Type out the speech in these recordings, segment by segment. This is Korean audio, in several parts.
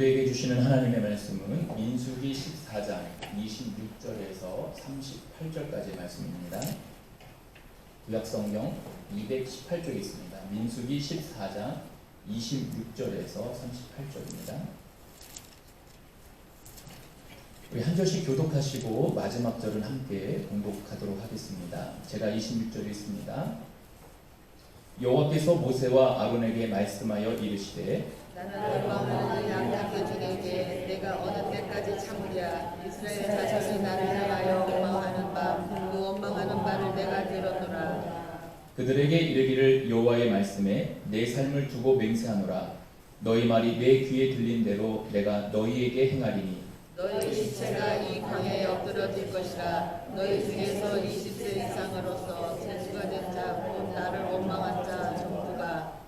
우리에게 주시는 하나님의 말씀은 민수기 14장 26절에서 38절까지의 말씀입니다. 구약성경 218쪽에 있습니다. 민수기 14장 26절에서 38절입니다. 우리 한 절씩 교독하시고 마지막 절은 함께 공독하도록 하겠습니다. 제가 26절에 있습니다. 여호와께서 모세와 아론에게 말씀하여 이르시되 나는 원망하는 양자들 중에게 내가 어느 때까지 참으랴. 이스라엘 자손이 나를 향하여 원망하는 바 그 원망하는 바를 내가 들었노라. 그들에게 이르기를 여호와의 말씀에 내 삶을 두고 맹세하노라. 너희 말이 내 귀에 들린 대로 내가 너희에게 행하리니 너희 시체가 이 광야에 엎드러질 것이라. 너희 중에서 20세 이상으로서 재수가 된 자 곧 나를 원망한 자 전부가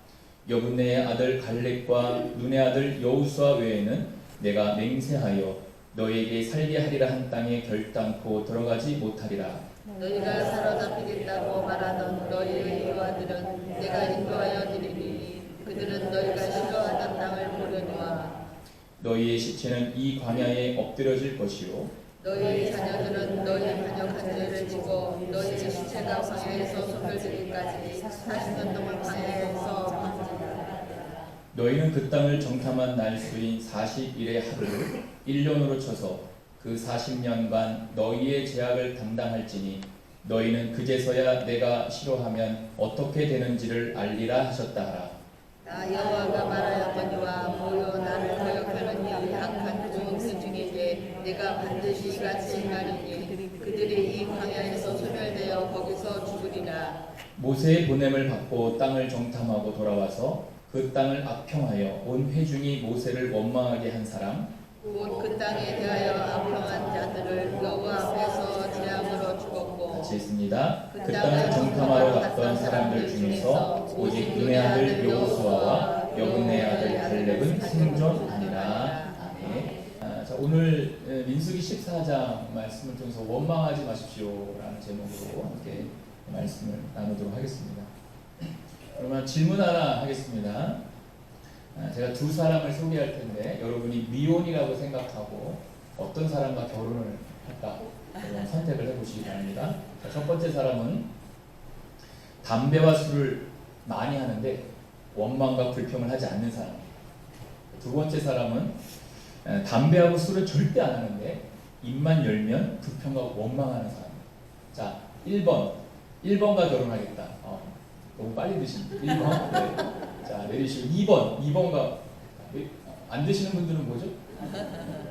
여분네의 아들 갈렙과 눈의 아들 여호수아 외에는 내가 맹세하여 너희에게 살게 하리라 한 땅에 결단코 들어가지 못하리라. 너희가 사로잡히겠다고 말하던 너희의 여호와들은 내가 인도하여 드리니 그들은 너희가 싫어하던 땅을 보려니와 너희의 시체는 이 광야에 엎드려질 것이요 너희의 자녀들은 너희의 반역한 죄를 지고 너희의 시체가 광야에서 소멸되기까지 40년 동안 광야에서 방치하라. 너희는 그 땅을 정탐한 날수인 40일의 하루를 1년으로 쳐서 그 40년간 너희의 죄악을 담당할지니 너희는 그제서야 내가 싫어하면 어떻게 되는지를 알리라 하셨다 하라. 나 여호와가 말하였거니와 모여 나를 거역하는 이 악한 종들 중에게 내가 반드시 이같이 행하리니 그들이 이 광야에서 소멸되어 거기서 죽으리라. 모세의 보냄을 받고 땅을 정탐하고 돌아와서 그 땅을 악평하여 온 회중이 모세를 원망하게 한 사람 곧 그 땅에 대하여 악평한 자들을 여호와 앞에서 재앙으로 죽었고 같이 있습니다. 그 땅을 정탐하러 갔던 사람들 중에서 오직 눈의 아들 여호수아와 여분네의 아들 갈렙은 생존하니라. 아멘. 자, 오늘 민수기 14장 말씀을 통해서 원망하지 마십시오라는 제목으로 함께 말씀을 나누도록 하겠습니다. 그러면 질문 하나 하겠습니다. 제가 두 사람을 소개할 텐데 여러분이 미혼이라고 생각하고 어떤 사람과 결혼을 할까 선택을 해보시기 바랍니다. 자, 첫 번째 사람은 담배와 술을 많이 하는데 원망과 불평을 하지 않는 사람. 두 번째 사람은 담배하고 술을 절대 안 하는데 입만 열면 불평과 원망하는 사람. 자, 1번과 결혼하겠다. 너무 빨리 드시는 1번. 네. 자, 내리시고 2번과 안 드시는 분들은 뭐죠?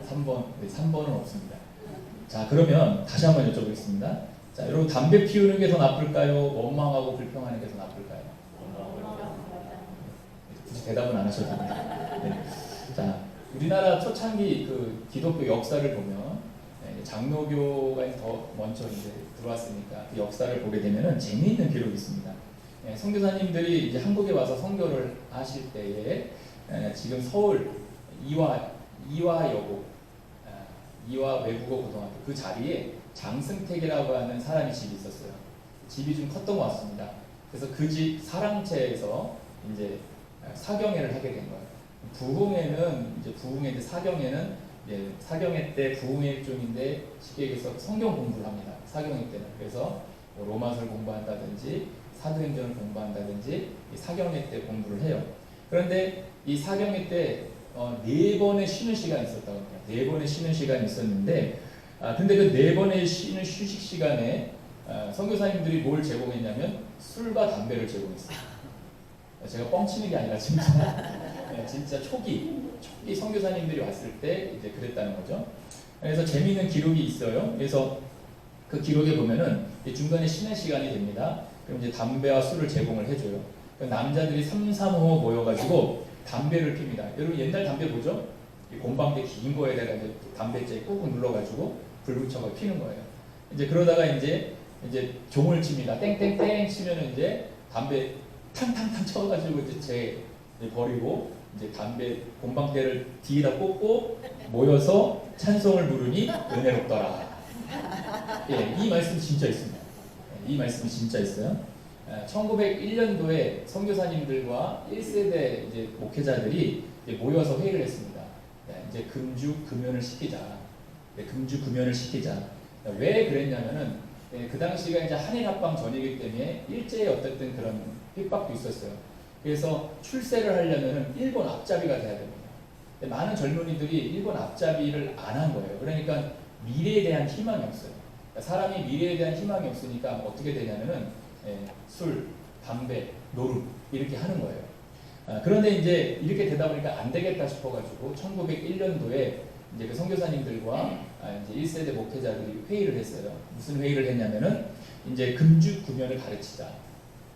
3번. 네, 3번은 없습니다. 자, 그러면 다시 한번 여쭤보겠습니다. 자, 여러분 담배 피우는 게 더 나쁠까요? 원망하고 불평하는 게 더 나쁠까요? 굳이 대답은 안 하셔도 됩니다. 네. 자, 우리나라 초창기 그 기독교 역사를 보면 장로교가 더 먼저 이제 들어왔으니까 그 역사를 보게 되면은 재미있는 기록이 있습니다. 선교사님들이 이제 한국에 와서 선교를 하실 때에 지금 서울 이화 외국어 고등학교 그 자리에 장승택이라고 하는 사람이 집이 있었어요. 집이 좀 컸던 것 같습니다. 그래서 그 집 사랑채에서 이제 사경회를 하게 된 거예요. 부흥회 사경회는 이제 사경회 때 부흥회 일종인데 쉽게 얘기해서 성경 공부를 합니다. 사경회 때는. 그래서 뭐 로마서를 공부한다든지 사도행전을 공부한다든지 사경회 때 공부를 해요. 그런데 이 사경회 때 4번의 쉬는 시간이 있었다고 합니다. 4번의 쉬는 시간이 있었는데 근데 그 4번의 쉬는 휴식 시간에 선교사님들이 뭘 제공했냐면 술과 담배를 제공했어요. 제가 뻥치는 게 아니라 진짜 초기 선교사님들이 왔을 때 이제 그랬다는 거죠. 그래서 재미있는 기록이 있어요. 그래서 그 기록에 보면은 중간에 쉬는 시간이 됩니다. 그럼 이제 담배와 술을 제공을 해줘요. 남자들이 3-3-5 모여가지고 담배를 핍니다. 여러분 옛날 담배 뭐죠? 곰방대 긴 거에다가 이제 담배째 꾹꾹 눌러가지고 불 붙여서 피는 거예요. 이제 그러다가 이제 종을 칩니다. 땡땡땡 치면은 이제 담배 탕탕탕 쳐가지고 이제 버리고 이제 담배 곰방대를 뒤에다 꽂고 모여서 찬송을 부르니 은혜롭더라. 예, 이 말씀 진짜 있습니다. 이 말씀이 진짜 있어요. 1901년도에 선교사님들과 1세대 이제 목회자들이 이제 모여서 회의를 했습니다. 네, 이제 금주 금연을 시키자. 금주 금연을 시키자. 왜 그랬냐면은 그 당시가 이제 한일 합방 전이기 때문에 일제의 어쨌든 그런 핍박도 있었어요. 그래서 출세를 하려면은 일본 앞잡이가 돼야 됩니다. 많은 젊은이들이 일본 앞잡이를 안 한 거예요. 그러니까 미래에 대한 희망이 없어요. 사람이 미래에 대한 희망이 없으니까 어떻게 되냐면은 술, 담배, 노름 이렇게 하는 거예요. 그런데 이제 이렇게 되다 보니까 안 되겠다 싶어가지고 1901년도에 이제 그 선교사님들과 이제 1세대 목회자들이 회의를 했어요. 무슨 회의를 했냐면은 이제 금주 금연을 가르치자.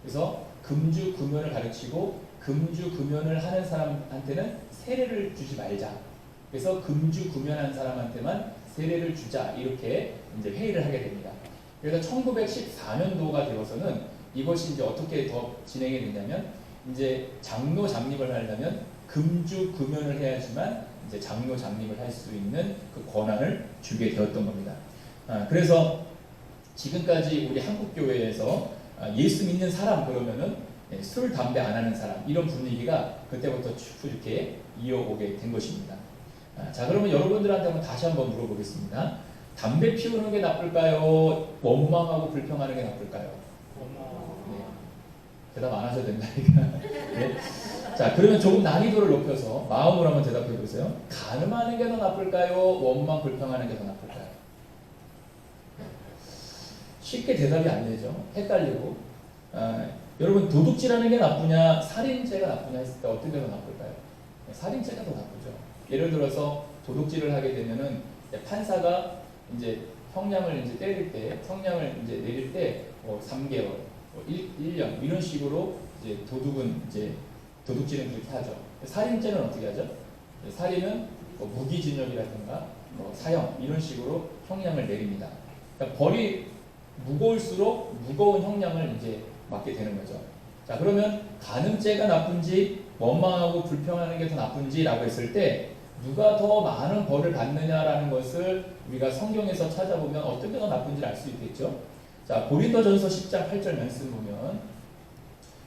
그래서 금주 금연을 가르치고 금주 금연을 하는 사람한테는 세례를 주지 말자. 그래서 금주 금연한 사람한테만 세례를 주자. 이렇게 이제 회의를 하게 됩니다. 그래서 1914년도가 되어서는 이것이 이제 어떻게 더 진행이 되냐면 이제 장로 장립을 하려면 금주 금연을 해야지만 이제 장로 장립을 할 수 있는 그 권한을 주게 되었던 겁니다. 그래서 지금까지 우리 한국 교회에서 예수 믿는 사람 그러면은 술 담배 안 하는 사람 이런 분위기가 그때부터 쭉 이렇게 이어오게 된 것입니다. 자, 그러면 여러분들한테 한번 다시 한번 물어보겠습니다. 담배 피우는 게 나쁠까요? 원망하고 불평하는 게 나쁠까요? 네. 대답 안 하셔도 된다니까. 네. 자, 그러면 조금 난이도를 높여서 마음으로 한번 대답해 보세요. 간음하는 게 더 나쁠까요? 원망 불평하는 게 더 나쁠까요? 쉽게 대답이 안 되죠. 헷갈리고. 여러분 도둑질하는 게 나쁘냐, 살인죄가 나쁘냐 했을 때 어떤 게 더 나쁠까요? 살인죄가 더 나쁘죠. 예를 들어서 도둑질을 하게 되면은 판사가 이제 형량을 이제 때릴 때, 형량을 이제 내릴 때 3개월, 1년 이런 식으로 이제 도둑은 이제 도둑질은 그렇게 하죠. 살인죄는 어떻게 하죠? 살인은 무기징역이라든가 사형 이런 식으로 형량을 내립니다. 그러니까 벌이 무거울수록 무거운 형량을 이제 맞게 되는 거죠. 자, 그러면 간음죄가 나쁜지 원망하고 불평하는 게 더 나쁜지라고 했을 때 누가 더 많은 벌을 받느냐라는 것을 우리가 성경에서 찾아보면 어떤 게 더 나쁜지를 알 수 있겠죠. 자, 고린도전서 10장 8절 말씀 보면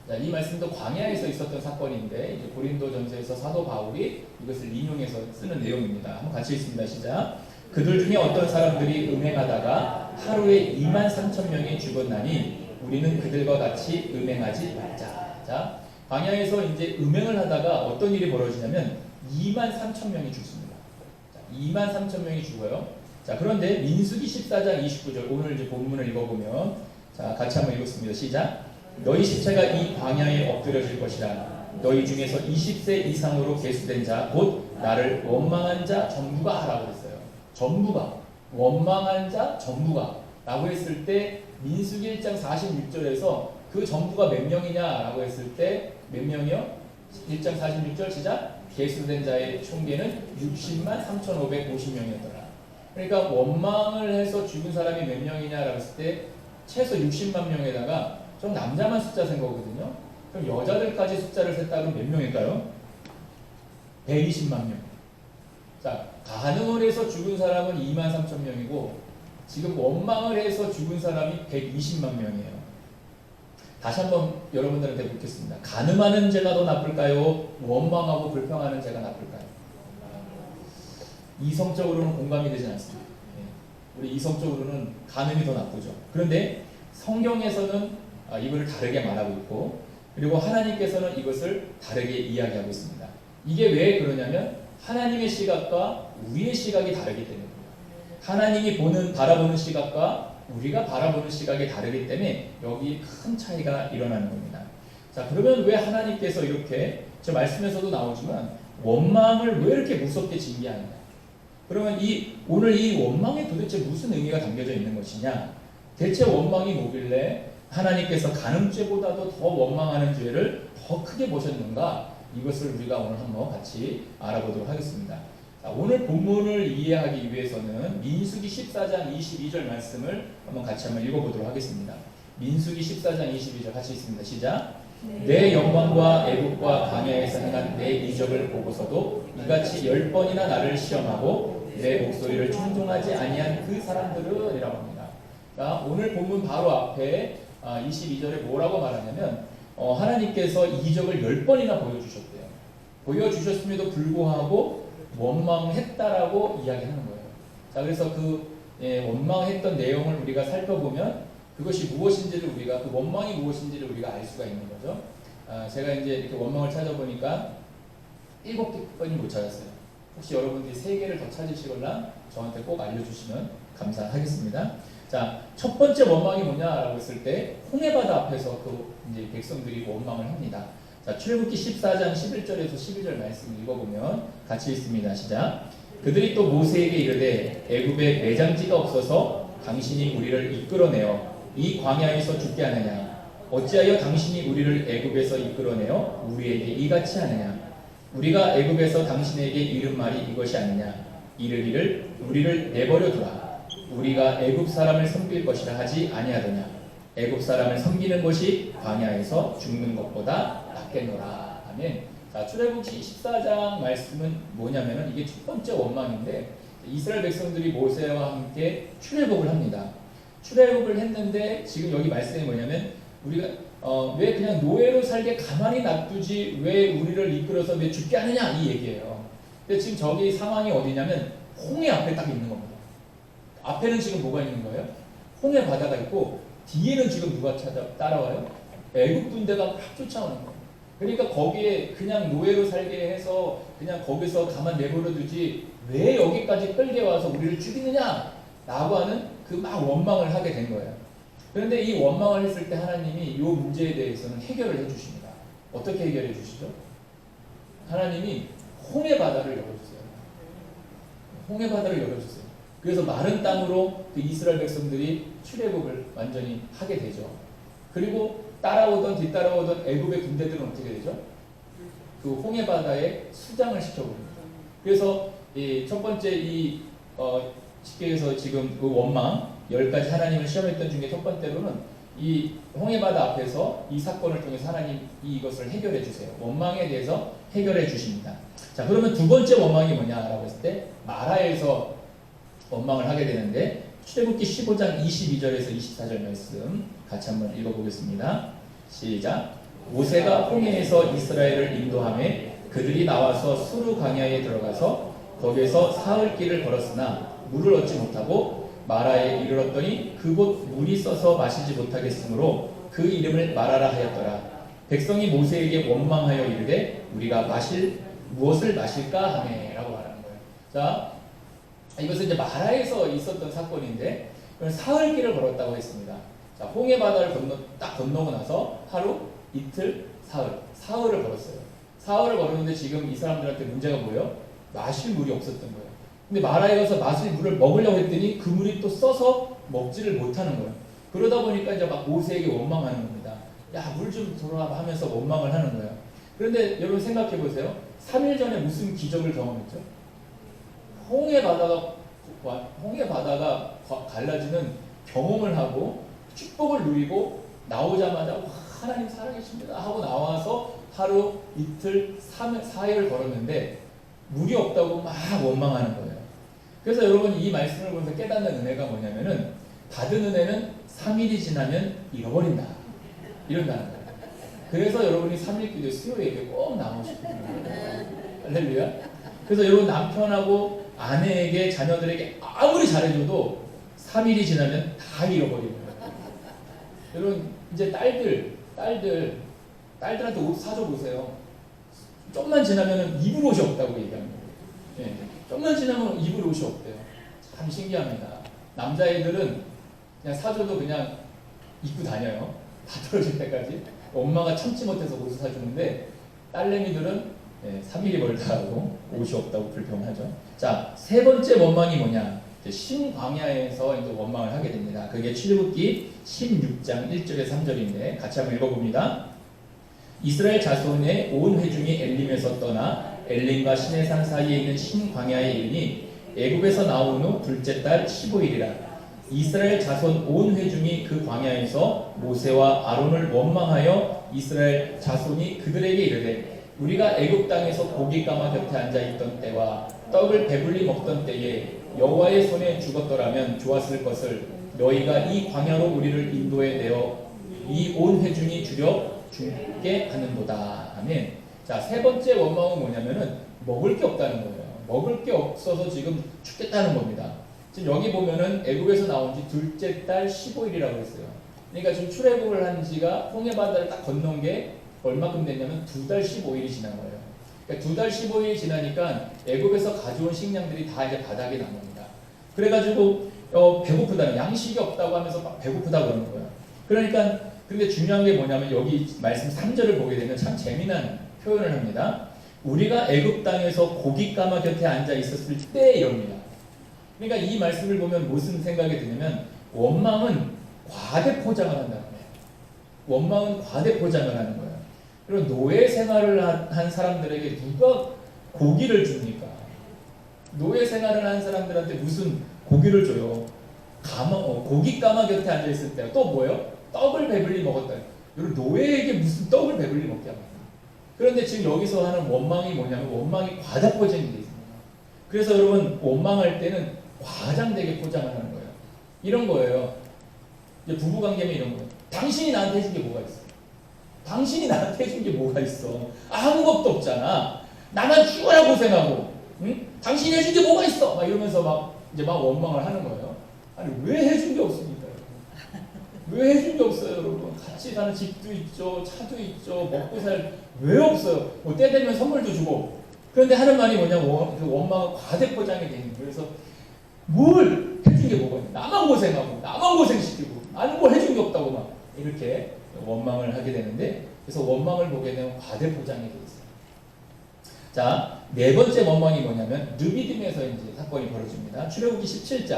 자, 이 말씀도 광야에서 있었던 사건인데 이제 고린도전서에서 사도 바울이 이것을 인용해서 쓰는 내용입니다. 한번 같이 읽습니다. 시작. 그들 중에 어떤 사람들이 음행하다가 하루에 23,000명이 죽었나니 우리는 그들과 같이 음행하지 말자. 자, 광야에서 이제 음행을 하다가 어떤 일이 벌어지냐면 23,000명이 죽습니다. 자, 23,000명이 죽어요. 자, 그런데 민수기 14장 29절 오늘 이제 본문을 읽어보면 자, 같이 한번 읽었습니다. 시작. 너희 시체가 이 광야에 엎드려질 것이라. 너희 중에서 20세 이상으로 계수된 자 곧 나를 원망한 자 전부가 하라고 했어요. 전부가 원망한 자 전부가 라고 했을 때 민수기 1장 46절에서 그 전부가 몇 명이냐라고 했을 때 몇 명이요? 1장 46절 시작. 계수된 자의 총계는 60만 3,550명이었더라. 그러니까 원망을 해서 죽은 사람이 몇 명이냐라고 했을 때 최소 60만 명에다가 좀 남자만 숫자 센 거거든요. 그럼 여자들까지 숫자를 셌다면 몇 명일까요? 120만 명. 자, 간음을 해서 죽은 사람은 23,000명이고 지금 원망을 해서 죽은 사람이 120만 명이에요. 다시 한번 여러분들한테 묻겠습니다. 간음하는 죄가 더 나쁠까요? 원망하고 불평하는 죄가 나쁠까요? 이성적으로는 공감이 되지 않습니다. 우리 이성적으로는 간음이 더 나쁘죠. 그런데 성경에서는 이거를 다르게 말하고 있고 그리고 하나님께서는 이것을 다르게 이야기하고 있습니다. 이게 왜 그러냐면 하나님의 시각과 우리의 시각이 다르기 때문입니다. 하나님이 바라보는 시각과 우리가 바라보는 시각이 다르기 때문에 여기 큰 차이가 일어나는 겁니다. 자, 그러면 왜 하나님께서 이렇게 저 말씀에서도 나오지만 원망을 왜 이렇게 무섭게 징계하느냐? 그러면 오늘 이 원망에 도대체 무슨 의미가 담겨져 있는 것이냐? 대체 원망이 뭐길래 하나님께서 간음죄보다도 더 원망하는 죄를 더 크게 보셨는가? 이것을 우리가 오늘 한번 같이 알아보도록 하겠습니다. 자, 오늘 본문을 이해하기 위해서는 민수기 14장 22절 말씀을 같이 한번 읽어보도록 하겠습니다. 민수기 14장 22절 같이 읽습니다. 시작. 내 영광과 애국과 광야에서 행한 내 이적을 보고서도 이같이 10번이나 나를 시험하고 내 목소리를 충동하지 아니한 그 사람들은 이라고 합니다. 자, 오늘 본문 바로 앞에 22절에 뭐라고 말하냐면 하나님께서 이적을 10번이나 보여주셨대요. 보여주셨음에도 불구하고 원망했다라고 이야기하는 거예요. 자, 그래서 원망했던 내용을 우리가 살펴보면 그것이 무엇인지를 우리가, 그 원망이 무엇인지를 우리가 알 수가 있는 거죠. 제가 이제 이렇게 원망을 찾아보니까 7개뿐이 못 찾았어요. 혹시 여러분들이 3개를 더 찾으시거나 저한테 꼭 알려주시면 감사하겠습니다. 자, 첫 번째 원망이 뭐냐라고 했을 때 홍해바다 앞에서 이제 백성들이 원망을 합니다. 자, 출애굽기 14장 11절에서 12절 말씀을 읽어보면 같이 읽습니다. 시작. 그들이 또 모세에게 이르되 애굽에 매장지가 없어서 당신이 우리를 이끌어내어 이 광야에서 죽게 하느냐? 어찌하여 당신이 우리를 애굽에서 이끌어내어 우리에게 이같이 하느냐? 우리가 애굽에서 당신에게 이른 말이 이것이 아니냐? 이르기를 우리를 내버려 두라. 우리가 애굽 사람을 섬길 것이라 하지 아니하더냐? 애굽 사람을 섬기는 것이 광야에서 죽는 것보다 낫겠노라. 아멘. 자, 출애굽기 14장 말씀은 뭐냐면은 이게 첫 번째 원망인데 이스라엘 백성들이 모세와 함께 출애굽을 합니다. 출애굽을 했는데 지금 여기 말씀이 뭐냐면 우리가 왜 그냥 노예로 살게 가만히 놔두지 왜 우리를 이끌어서 왜 죽게 하느냐 이 얘기예요. 근데 지금 저기 상황이 어디냐면 홍해 앞에 딱 있는 겁니다. 앞에는 지금 뭐가 있는 거예요? 홍해 바다가 있고 뒤에는 지금 누가 따라와요? 애굽 군대가 막 쫓아오는 거예요. 그러니까 거기에 그냥 노예로 살게 해서 그냥 거기서 가만 내버려 두지 왜 여기까지 끌게 와서 우리를 죽이느냐 라고 하는 그 막 원망을 하게 된 거예요. 그런데 이 원망을 했을 때 하나님이 이 문제에 대해서는 해결을 해주십니다. 어떻게 해결해 주시죠? 하나님이 홍해 바다를 열어주세요. 홍해 바다를 열어주세요. 그래서 마른 땅으로 그 이스라엘 백성들이 출애굽을 완전히 하게 되죠. 그리고 뒤따라오던 애굽의 군대들은 어떻게 되죠? 그 홍해 바다에 수장을 시켜버립니다. 그래서 첫 번째 쉽게 해서 지금 그 원망 10가지 하나님을 시험했던 중에 첫 번째로는 이 홍해바다 앞에서 이 사건을 통해서 하나님이 이것을 해결해 주세요. 원망에 대해서 해결해 주십니다. 자, 그러면 두 번째 원망이 뭐냐라고 했을 때 마라에서 원망을 하게 되는데 출애굽기 15장 22절에서 24절 말씀 같이 한번 읽어보겠습니다. 시작. 모세가 홍해에서 이스라엘을 인도하매 그들이 나와서 수르 광야에 들어가서 거기에서 사흘 길을 걸었으나 물을 얻지 못하고 마라에 이르렀더니 그곳 물이 써서 마시지 못하겠으므로 그 이름을 마라라 하였더라. 백성이 모세에게 원망하여 이르되 우리가 무엇을 마실까 하네 라고 말하는 거예요. 자, 이것은 이제 마라에서 있었던 사건인데 사흘 길을 걸었다고 했습니다. 자, 홍해 바다를 건너고 나서 하루, 이틀, 사흘을 걸었어요. 사흘을 걸었는데 지금 이 사람들한테 문제가 뭐예요? 마실 물이 없었던 거예요. 근데 마라에 가서 마실 물을 먹으려고 했더니 그 물이 또 써서 먹지를 못하는 거예요. 그러다 보니까 이제 막 모세에게 원망하는 겁니다. 야, 물 좀 들어와 하면서 원망을 하는 거예요. 그런데 여러분 생각해 보세요. 3일 전에 무슨 기적을 경험했죠? 홍해 바다가 갈라지는 경험을 하고 축복을 누리고 나오자마자 하나님 살아계십니다 하고 나와서 하루, 이틀, 4일 걸었는데 물이 없다고 막 원망하는 거예요. 그래서 여러분 이 말씀을 보면서 깨닫는 은혜가 뭐냐면은 받은 은혜는 3일이 지나면 잃어버린다. 이런다는 거예요. 그래서 여러분이 3일 기도에 수요예배 꼭 나오시고 할렐루야. 그래서 여러분 남편하고 아내에게 자녀들에게 아무리 잘해줘도 3일이 지나면 다 잃어버리는 거예요. 여러분 이제 딸들한테 옷 사줘 보세요. 좀만 지나면 입을 옷이 없다고 얘기합니다. 네. 좀만 지나면 입을 옷이 없대요. 참 신기합니다. 남자애들은 그냥 사줘도 그냥 입고 다녀요. 다 떨어질 때까지. 엄마가 참지 못해서 옷을 사주는데 딸내미들은 3일이 멀다 하고 옷이 없다고 불평하죠. 자, 세 번째 원망이 뭐냐? 신광야에서 이제 원망을 하게 됩니다. 그게 출애굽기 16장 1절에 3절인데 같이 한번 읽어봅니다. 이스라엘 자손의 온 회중이 엘림에서 떠나 엘림과 시내산 사이에 있는 신광야에 이르니 애굽에서 나온 후 둘째 달 15일이라. 이스라엘 자손 온 회중이 그 광야에서 모세와 아론을 원망하여 이스라엘 자손이 그들에게 이르되 우리가 애굽 땅에서 고깃가마 곁에 앉아 있던 때와 떡을 배불리 먹던 때에 여호와의 손에 죽었더라면 좋았을 것을 너희가 이 광야로 우리를 인도해 내어 이 온 회중이 죽게 하는도다. 아멘. 자, 세 번째 원망은 뭐냐면은 먹을 게 없다는 거예요. 먹을 게 없어서 지금 죽겠다는 겁니다. 지금 여기 보면은 애굽에서 나온 지 둘째 달 15일이라고 했어요. 그러니까 지금 출애굽을 한 지가 홍해 바다를 딱 건넌 게 얼마큼 됐냐면 2달 15일이 지난 거예요. 그러니까 2달 15일이 지나니까 애굽에서 가져온 식량들이 다 이제 바닥에 난 겁니다. 그래가지고 배고프다는, 양식이 없다고 하면서 막 배고프다 그러는 거예요. 그러니까 근데 중요한 게 뭐냐면 여기 말씀 3절을 보게 되면 참 재미난 표현을 합니다. 우리가 애굽 땅에서 고기 가마 곁에 앉아 있었을 때 이럽니다. 그러니까 이 말씀을 보면 무슨 생각이 드냐면 원망은 과대 포장을 한다는 거예요. 원망은 과대 포장을 하는 거예요. 그리고 노예 생활을 한 사람들에게 누가 고기를 줍니까? 노예 생활을 한 사람들한테 무슨 고기를 줘요? 고기 가마 곁에 앉아 있을 때 또 뭐예요? 떡을 배불리 먹었다. 여러분 노예에게 무슨 떡을 배불리 먹게 합니까? 그런데 지금 여기서 하는 원망이 뭐냐면 원망이 과다 포장이 되어 있습니다. 그래서 여러분 원망할 때는 과장되게 포장을 하는 거예요. 이런 거예요. 이제 부부관계면 이런 거예요. 당신이 나한테 해준 게 뭐가 있어? 당신이 나한테 해준 게 뭐가 있어? 아무것도 없잖아. 나만 죽어야 고생하고, 응? 당신이 해준 게 뭐가 있어? 막 이러면서 막 원망을 하는 거예요. 아니 왜 해준 게 없습니까? 왜 해준 게 없어요, 여러분? 같이 사는 집도 있죠, 차도 있죠, 먹고 살 왜 없어요? 뭐 때 되면 선물도 주고. 그런데 하는 말이 뭐냐면 그 원망은 과대 포장이 되는 거예요. 그래서 뭘 해준 게 뭐가 있냐? 나만 고생하고, 나만 고생시키고, 나는 뭘 해준 게 없다고 막 이렇게 원망을 하게 되는데, 그래서 원망을 보게 되면 과대 포장이 되어 있어요. 자, 네 번째 원망이 뭐냐면 르비딤에서 이제 사건이 벌어집니다. 출애굽기 17장,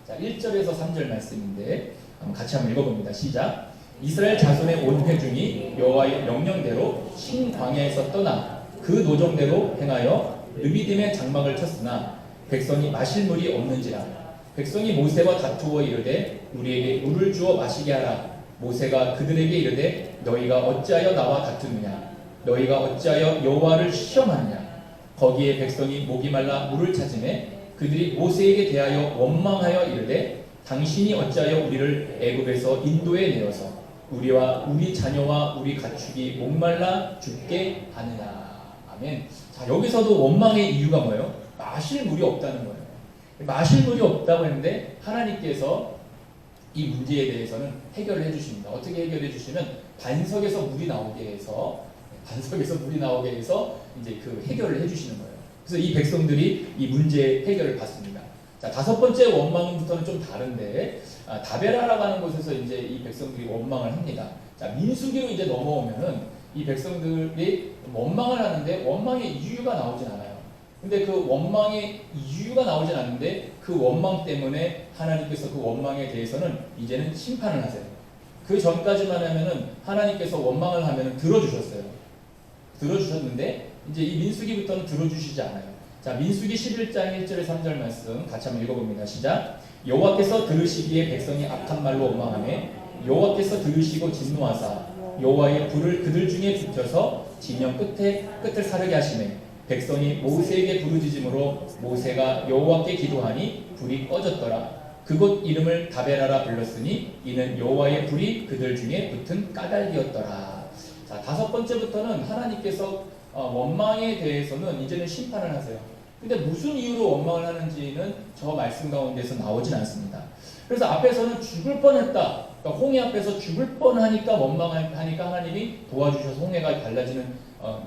자 1절에서 3절 말씀인데 같이 한번 읽어봅니다. 시작. 이스라엘 자손의 온 회중이 여호와의 명령대로 신광야에서 떠나 그 노정대로 행하여 르비딤의 장막을 쳤으나 백성이 마실 물이 없는지라. 백성이 모세와 다투어 이르되 우리에게 물을 주어 마시게 하라. 모세가 그들에게 이르되 너희가 어찌하여 나와 다투느냐? 너희가 어찌하여 여호와를 시험하느냐? 거기에 백성이 목이 말라 물을 찾으매 그들이 모세에게 대하여 원망하여 이르되 당신이 어찌하여 우리를 애굽에서 인도에 내어서 우리와 우리 자녀와 우리 가축이 목말라 죽게 하느냐. 아멘. 자, 여기서도 원망의 이유가 뭐예요? 마실 물이 없다는 거예요. 마실 물이 없다고 했는데 하나님께서 이 문제에 대해서는 해결을 해주십니다. 어떻게 해결해 주시면 반석에서 물이 나오게 해서 이제 그 해결을 해주시는 거예요. 그래서 이 백성들이 이 문제의 해결을 받습니다. 자, 다섯 번째 원망부터는 좀 다른데 다베라라고 하는 곳에서 이제 이 백성들이 원망을 합니다. 자, 민수기로 이제 넘어오면은 이 백성들이 원망을 하는데 원망의 이유가 나오진 않아요. 근데 그 원망의 이유가 나오진 않는데 그 원망 때문에 하나님께서 그 원망에 대해서는 이제는 심판을 하세요. 그 전까지만 하면은 하나님께서 원망을 하면은 들어주셨는데 이제 이 민수기부터는 들어주시지 않아요. 자, 민수기 11장 1절에 3절 말씀 같이 한번 읽어봅니다. 시작. 여호와께서 들으시기에 백성이 악한 말로 원망하매 여호와께서 들으시고 진노하사 여호와의 불을 그들 중에 붙여서 진영 끝을 사르게 하시매 백성이 모세에게 부르짖음으로 모세가 여호와께 기도하니 불이 꺼졌더라. 그곳 이름을 다베라라 불렀으니 이는 여호와의 불이 그들 중에 붙은 까닭이었더라. 자, 다섯 번째부터는 하나님께서 원망에 대해서는 이제는 심판을 하세요. 근데 무슨 이유로 원망을 하는지는 저 말씀 가운데서 나오진 않습니다. 그래서 앞에서는 죽을 뻔했다. 그러니까 홍해 앞에서 죽을 뻔하니까 원망하니까 하나님이 도와주셔서 홍해가 갈라지는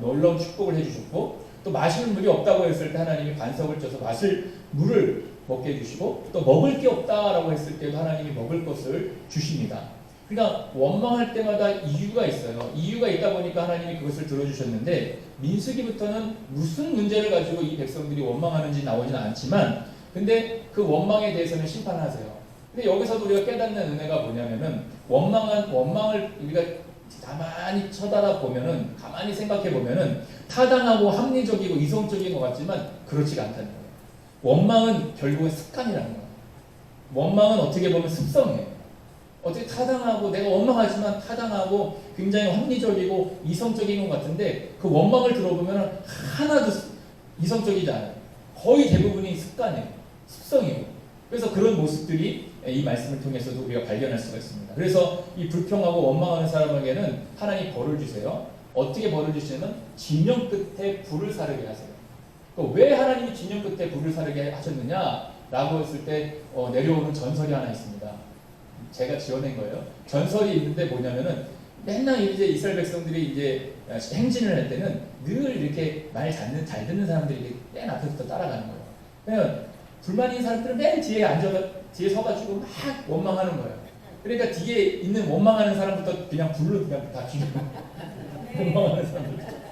놀라운 축복을 해주셨고, 또 마실 물이 없다고 했을 때 하나님이 반석을 쪄서 마실 물을 먹게 해주시고, 또 먹을 게 없다라고 했을 때도 하나님이 먹을 것을 주십니다. 그러니까 원망할 때마다 이유가 있어요. 이유가 있다 보니까 하나님이 그것을 들어주셨는데 민수기부터는 무슨 문제를 가지고 이 백성들이 원망하는지 나오지는 않지만 근데 그 원망에 대해서는 심판하세요. 근데 여기서도 우리가 깨닫는 은혜가 뭐냐면은 원망을 우리가 가만히 쳐다보면은 가만히 생각해 보면은 타당하고 합리적이고 이성적인 것 같지만 그렇지가 않다는 거예요. 원망은 결국은 습관이라는 거예요. 원망은 어떻게 보면 습성이에요. 어떻게 타당하고 내가 원망하지만 타당하고 굉장히 합리적이고 이성적인 것 같은데 그 원망을 들어보면 하나도 이성적이지 않아요. 거의 대부분이 습관이에요. 습성이에요. 그래서 그런 모습들이 이 말씀을 통해서도 우리가 발견할 수가 있습니다. 그래서 이 불평하고 원망하는 사람에게는 하나님 벌을 주세요. 어떻게 벌을 주시냐면 진영 끝에 불을 사르게 하세요. 또 왜 하나님이 진영 끝에 불을 사르게 하셨느냐라고 했을 때 내려오는 전설이 하나 있습니다. 제가 지어낸 거예요. 전설이 있는데 뭐냐면은 맨날 이제 이스라엘 백성들이 이제 행진을 할 때는 늘 이렇게 말 잘 듣는 사람들이 맨 앞에부터 따라가는 거예요. 그냥 불만 있는 사람들은 맨 뒤에 뒤에 서가지고 막 원망하는 거예요. 그러니까 뒤에 있는 원망하는 사람부터 그냥 불로 그냥 다 죽이는 거예요. 원망하는 사람들.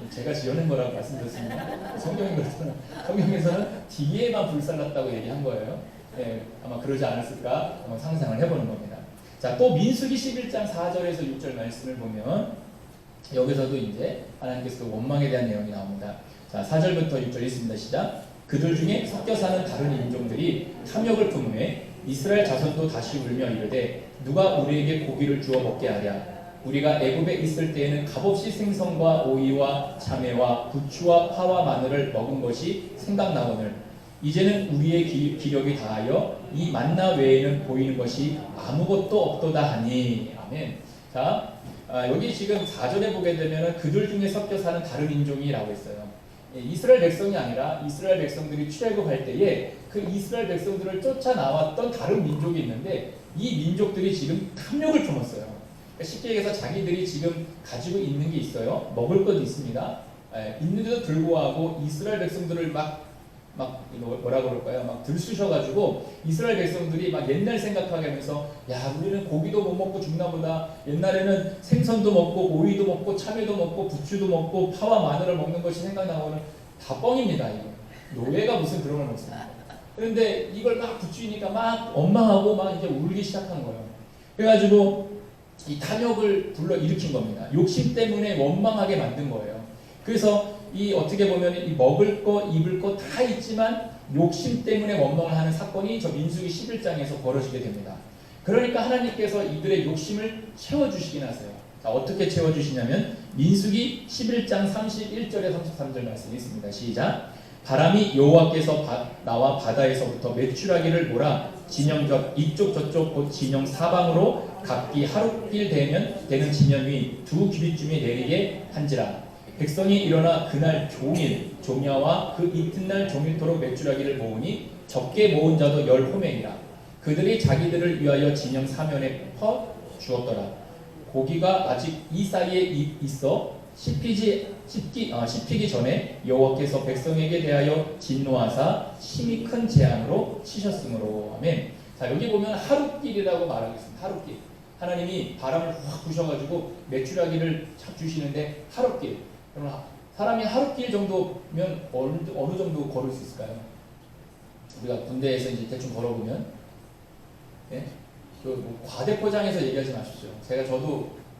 제가 지어낸 거라고 말씀드렸습니다. 성경에서는 뒤에만 불살랐다고 얘기한 거예요. 네, 아마 그러지 않았을까 한번 상상을 해보는 겁니다. 자, 또 민수기 11장 4절에서 6절 말씀을 보면 여기서도 이제 하나님께서 원망에 대한 내용이 나옵니다. 자, 4절부터 6절 있습니다. 시작. 그들 중에 섞여 사는 다른 인종들이 탐욕을 품음에 이스라엘 자손도 다시 울며 이르되 누가 우리에게 고기를 주어 먹게 하랴. 우리가 애굽에 있을 때에는 값없이 생선과 오이와 참외와 부추와 파와 마늘을 먹은 것이 생각나오늘 이제는 우리의 기력이 다하여 이 만나 외에는 보이는 것이 아무것도 없도다 하니. 아멘. 자, 여기 지금 4절에 보게 되면 그들 중에 섞여 사는 다른 인종이라고 했어요. 이스라엘 백성이 아니라 이스라엘 백성들이 출애굽할 때에 그 이스라엘 백성들을 쫓아 나왔던 다른 민족이 있는데 이 민족들이 지금 탐욕을 품었어요. 그러니까 쉽게 얘기해서 자기들이 지금 가지고 있는 게 있어요. 먹을 것도 있습니다. 있는데도 불구하고 이스라엘 백성들을 막 뭐라 그럴까요? 막 들쑤셔가지고 이스라엘 백성들이 막 옛날 생각하게 하면서 야 우리는 고기도 못 먹고 죽나 보다. 옛날에는 생선도 먹고 오이도 먹고 참외도 먹고 부추도 먹고 파와 마늘을 먹는 것이 생각나고는 다 뻥입니다. 이거 노예가 무슨 그런 걸 먹습니까? 그런데 이걸 막 부추니까 막 원망하고 막 이제 울기 시작한 거예요. 그래가지고 이 탐욕을 불러 일으킨 겁니다. 욕심 때문에 원망하게 만든 거예요. 그래서 이 어떻게 보면 이 먹을 거 입을 거 다 있지만 욕심 때문에 원망을 하는 사건이 저 민수기 11장에서 벌어지게 됩니다. 그러니까 하나님께서 이들의 욕심을 채워주시긴 하세요. 자, 어떻게 채워주시냐면 민수기 11장 31절에 33절 말씀이 있습니다. 시작. 바람이 여호와께서 나와 바다에서부터 메추라기를 몰아 진영 이쪽 저쪽 곧 진영 사방으로 각기 하룻길 되는 진영 위 두 규빗쯤에 내리게 한지라. 백성이 일어나 그날 종일 종야와 그 이튿날 종일토록 메추라기를 모으니 적게 모은 자도 10호멜이라. 그들이 자기들을 위하여 진영 사면에 퍼 주었더라. 고기가 아직 이 사이에 있어 씹히기 전에 여호와께서 백성에게 대하여 진노하사 심히 큰 재앙으로 치셨으므로. 아멘. 자, 여기 보면 하룻길이라고 말하고 있습니다. 하룻길. 하나님이 바람을 확 부셔가지고 메추라기를 착 주시는데 하룻길. 그러면 사람이 하룻길 정도면 어느 정도 걸을 수 있을까요? 우리가 군대에서 이제 대충 걸어보면, 예? 뭐 과대포장해서 얘기하지 마십시오.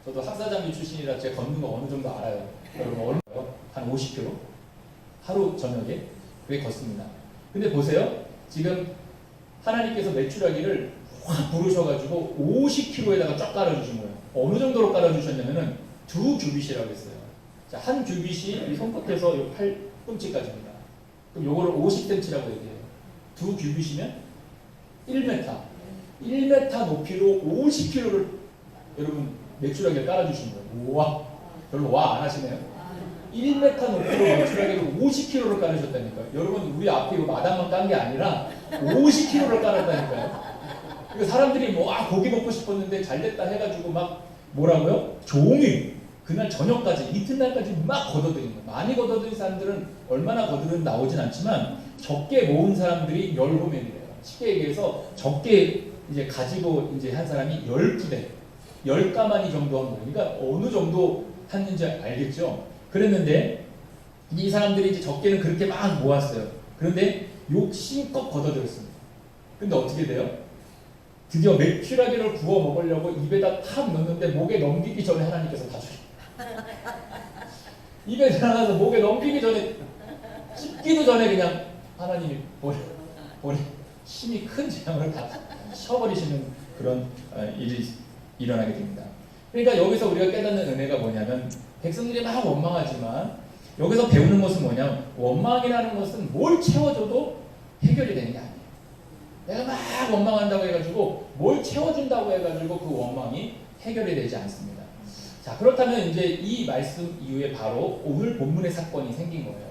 저도 학사장비 출신이라 제가 걷는 거 어느 정도 알아요. 여러분 얼마요? 한 50km? 하루 저녁에 그게 걷습니다. 근데 보세요. 지금 하나님께서 메추라기를 확 부르셔가지고 50km에다가 쫙 깔아주신 거예요. 어느 정도로 깔아주셨냐면은 2규빗이라고 했어요. 자, 한 규빗이 이 손끝에서 이 팔꿈치까지입니다. 그럼 요거를 50cm라고 얘기해요. 2규빗이면 1m. 1m 높이로 50km를 여러분 메추라기를 깔아주신 거예요. 우와, 별로 와 안 하시네요. 1m 높이로 메추라기를 50km를 깔으셨다니까요. 여러분 우리 앞에 이 마당만 깐 게 아니라 50km를 깔았다니까요. 그러니까 사람들이 고기 먹고 싶었는데 잘됐다 해가지고 막 뭐라고요? 종일 그날 저녁까지 이튿날까지 막 걷어들인 거예요. 많이 걷어들인 사람들은 얼마나 걷어들은 나오진 않지만 적게 모은 사람들이 10호멜이래요. 쉽게 얘기해서 적게 이제 가지고 이제 한 사람이 10부대, 10가마니 정도 한 거예요. 그러니까 어느 정도 했는지 알겠죠? 그랬는데 이 사람들이 이제 적게는 그렇게 막 모았어요. 그런데 욕심껏 걷어들였습니다. 근데 어떻게 돼요? 드디어 메추라기를 구워 먹으려고 입에다 탁 넣는데 목에 넘기기 전에 하나님께서 다 주셔요. 입에 들어가서 목에 넘기기 전에 씹기도 전에 그냥 하나님이 보내 힘이 큰 재앙을 다 쳐버리시는 그런 일이 일어나게 됩니다. 그러니까 여기서 우리가 깨닫는 은혜가 뭐냐면 백성들이 막 원망하지만 여기서 배우는 것은 뭐냐면 원망이라는 것은 뭘 채워줘도 해결이 되는 게 아니에요. 내가 막 원망한다고 해가지고 뭘 채워준다고 해가지고 그 원망이 해결이 되지 않습니다. 자, 그렇다면 이제 이 말씀 이후에 바로 오늘 본문의 사건이 생긴 거예요.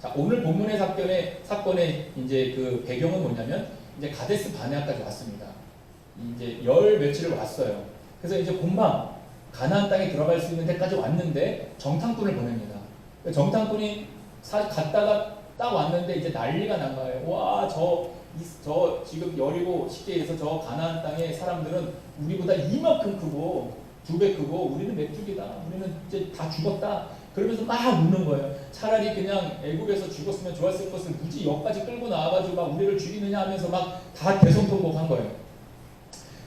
자, 자, 오늘 본문의 사건의 이제 그 배경은 뭐냐면 이제 가데스 바네아까지 왔습니다. 이제 열 며칠을 왔어요. 그래서 이제 금방 가나안 땅에 들어갈 수 있는 데까지 왔는데 정탐꾼을 보냅니다. 정탐꾼이 갔다가 딱 왔는데 이제 난리가 난 거예요. 와, 저 지금 여리고 시계에서 저 가나안 땅의 사람들은 우리보다 이만큼 크고 2배 크고 우리는 메뚜기다. 우리는 이제 다 죽었다. 그러면서 막 웃는 거예요. 차라리 그냥 애굽에서 죽었으면 좋았을 것을 굳이 여기까지 끌고 나와가지고 막 우리를 죽이느냐 하면서 막 다 대성통곡한 거예요.